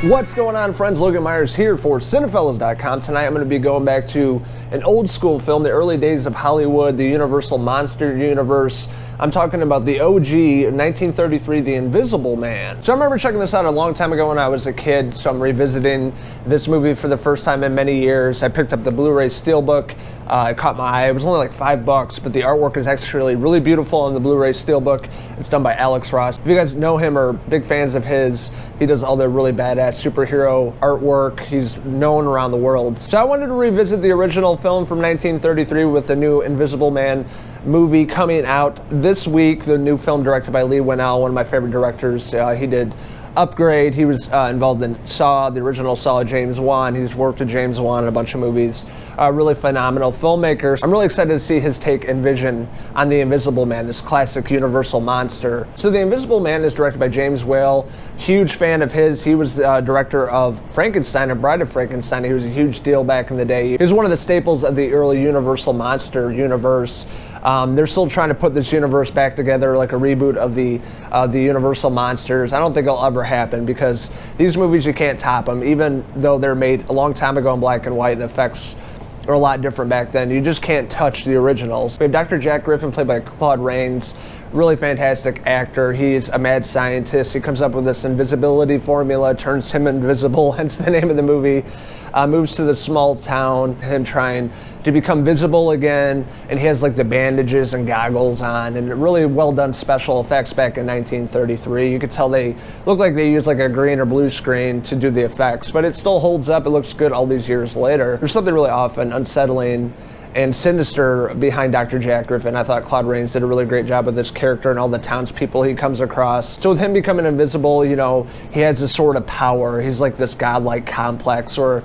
What's going on, friends? Logan Myerz here for Cinephellas.com. Tonight I'm going to be going back to an old school film, the early days of Hollywood, the Universal Monster Universe. I'm talking about the OG, 1933, The Invisible Man. So I remember checking this out a long time ago when I was a kid, so I'm revisiting this movie for the first time in many years. I picked up the Blu-ray Steelbook. It caught my eye. It was only like $5, but the artwork is actually really beautiful on the Blu-ray Steelbook. It's done by Alex Ross. If you guys know him or big fans of his, he does all the really badass superhero artwork. He's known around the world. So I wanted to revisit the original film from 1933 with the new Invisible Man movie coming out this week. The new film directed by Leigh Whannell, one of my favorite directors. He did Upgrade. He was involved in Saw, the original Saw, James Wan. He's worked with James Wan in a bunch of movies. Really phenomenal filmmaker. I'm really excited to see his take and vision on The Invisible Man, this classic Universal monster. So The Invisible Man is directed by James Whale. Huge fan of his. He was the director of Frankenstein and Bride of Frankenstein. He was a huge deal back in the day. He was one of the staples of the early Universal monster universe. They're still trying to put this universe back together, like a reboot of the Universal monsters. I don't think it'll ever happen because these movies, you can't top them. Even though they're made a long time ago in black and white, the effects are a lot different back then. You just can't touch the originals. We have Dr. Jack Griffin, played by Claude Rains. Really fantastic actor. He's a mad scientist. He comes up with this invisibility formula, turns him invisible, hence the name of the movie. Moves to the small town, him trying to become visible again, and he has like the bandages and goggles on, and really well done special effects back in 1933. You could tell they look like they used like a green or blue screen to do the effects, but it still holds up. It looks good all these years later. There's something really often unsettling and sinister behind Dr. Jack Griffin. I thought Claude Rains did a really great job with this character and all the townspeople he comes across. So with him becoming invisible, you know, he has this sort of power. He's like this godlike complex where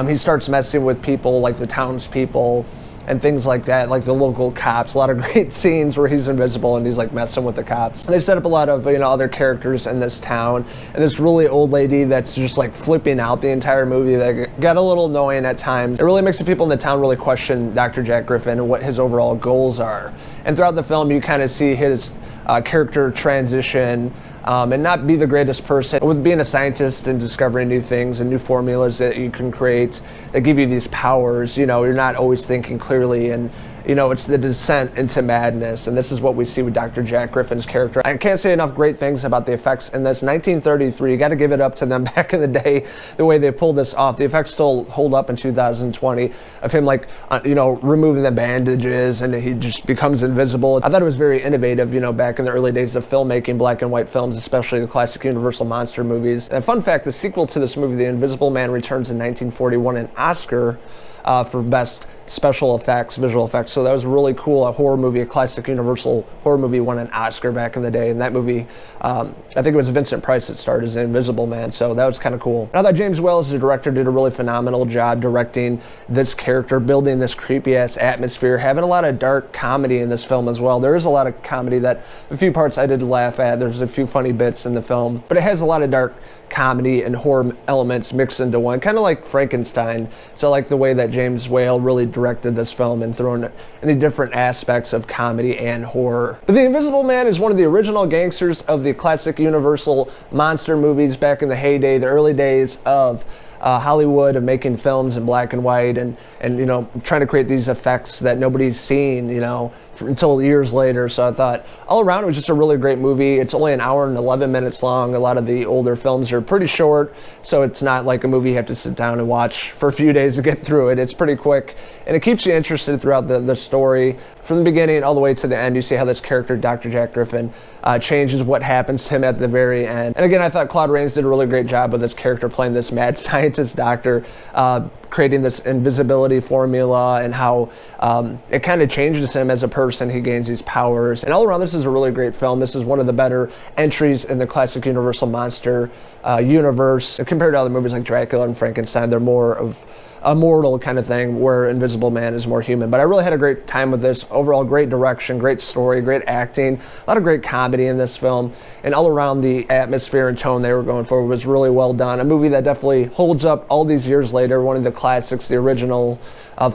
he starts messing with people like the townspeople and things like that, like the local cops. A lot of great scenes where he's invisible and he's like messing with the cops. And they set up a lot of, you know, other characters in this town, and this really old lady that's just like flipping out the entire movie that got a little annoying at times. It really makes the people in the town really question Dr. Jack Griffin and what his overall goals are. And throughout the film, you kind of see his character transition and not be the greatest person. With being a scientist and discovering new things and new formulas that you can create that give you these powers, you know, you're not always thinking clearly, and you know, it's the descent into madness, and this is what we see with Dr. Jack Griffin's character. I can't say enough great things about the effects in this. 1933, you got to give it up to them back in the day, the way they pulled this off. The effects still hold up in 2020 of him like, you know, removing the bandages and he just becomes invisible. I thought it was very innovative, you know, back in the early days of filmmaking, black and white films, especially the classic Universal monster movies. And fun fact, the sequel to this movie, The Invisible Man, returns in 1941, an Oscar for best special effects, visual effects. So that was really cool. A horror movie, a classic Universal horror movie, won an Oscar back in the day. And that movie, I think it was Vincent Price that starred as Invisible Man. So that was kind of cool. And I thought James Whale as a director did a really phenomenal job directing this character, building this creepy ass atmosphere, having a lot of dark comedy in this film as well. There is a lot of comedy that a few parts I did laugh at. There's a few funny bits in the film, but it has a lot of dark comedy and horror elements mixed into one, kind of like Frankenstein. So I like the way that James Whale really directed this film and thrown in the different aspects of comedy and horror. But The Invisible Man is one of the original gangsters of the classic Universal monster movies back in the heyday, the early days of Hollywood, of making films in black and white and you know, trying to create these effects that nobody's seen, you know, until years later. So I thought all around it was just a really great movie. It's only an hour and 11 minutes long. A lot of the older films are pretty short, so it's not like a movie you have to sit down and watch for a few days to get through it. It's pretty quick, and it keeps you interested throughout the story. From the beginning all the way to the end, you see how this character, Dr. Jack Griffin, changes, what happens to him at the very end. And again, I thought Claude Rains did a really great job with this character playing this mad scientist doctor, creating this invisibility formula and how it kind of changes him as a person. He gains these powers. And all around, this is a really great film. This is one of the better entries in the classic Universal monster universe. Compared to other movies like Dracula and Frankenstein, they're more of a mortal kind of thing, where Invisible Man is more human. But I really had a great time with this. Overall, great direction, great story, great acting, a lot of great comedy in this film, and all around the atmosphere and tone they were going for was really well done. A movie that definitely holds up all these years later, one of the classics, the original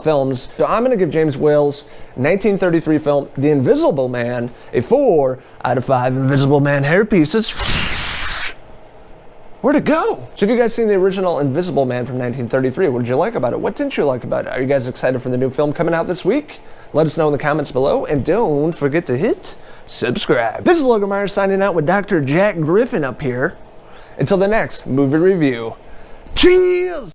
films. So I'm going to give James Whale's 1933 film, The Invisible Man, a 4 out of 5 Invisible Man hair pieces. Where'd it go? So have you guys seen the original Invisible Man from 1933? What did you like about it? What didn't you like about it? Are you guys excited for the new film coming out this week? Let us know in the comments below, and don't forget to hit subscribe. This is Logan Myerz signing out with Dr. Jack Griffin up here. Until the next movie review. Cheers!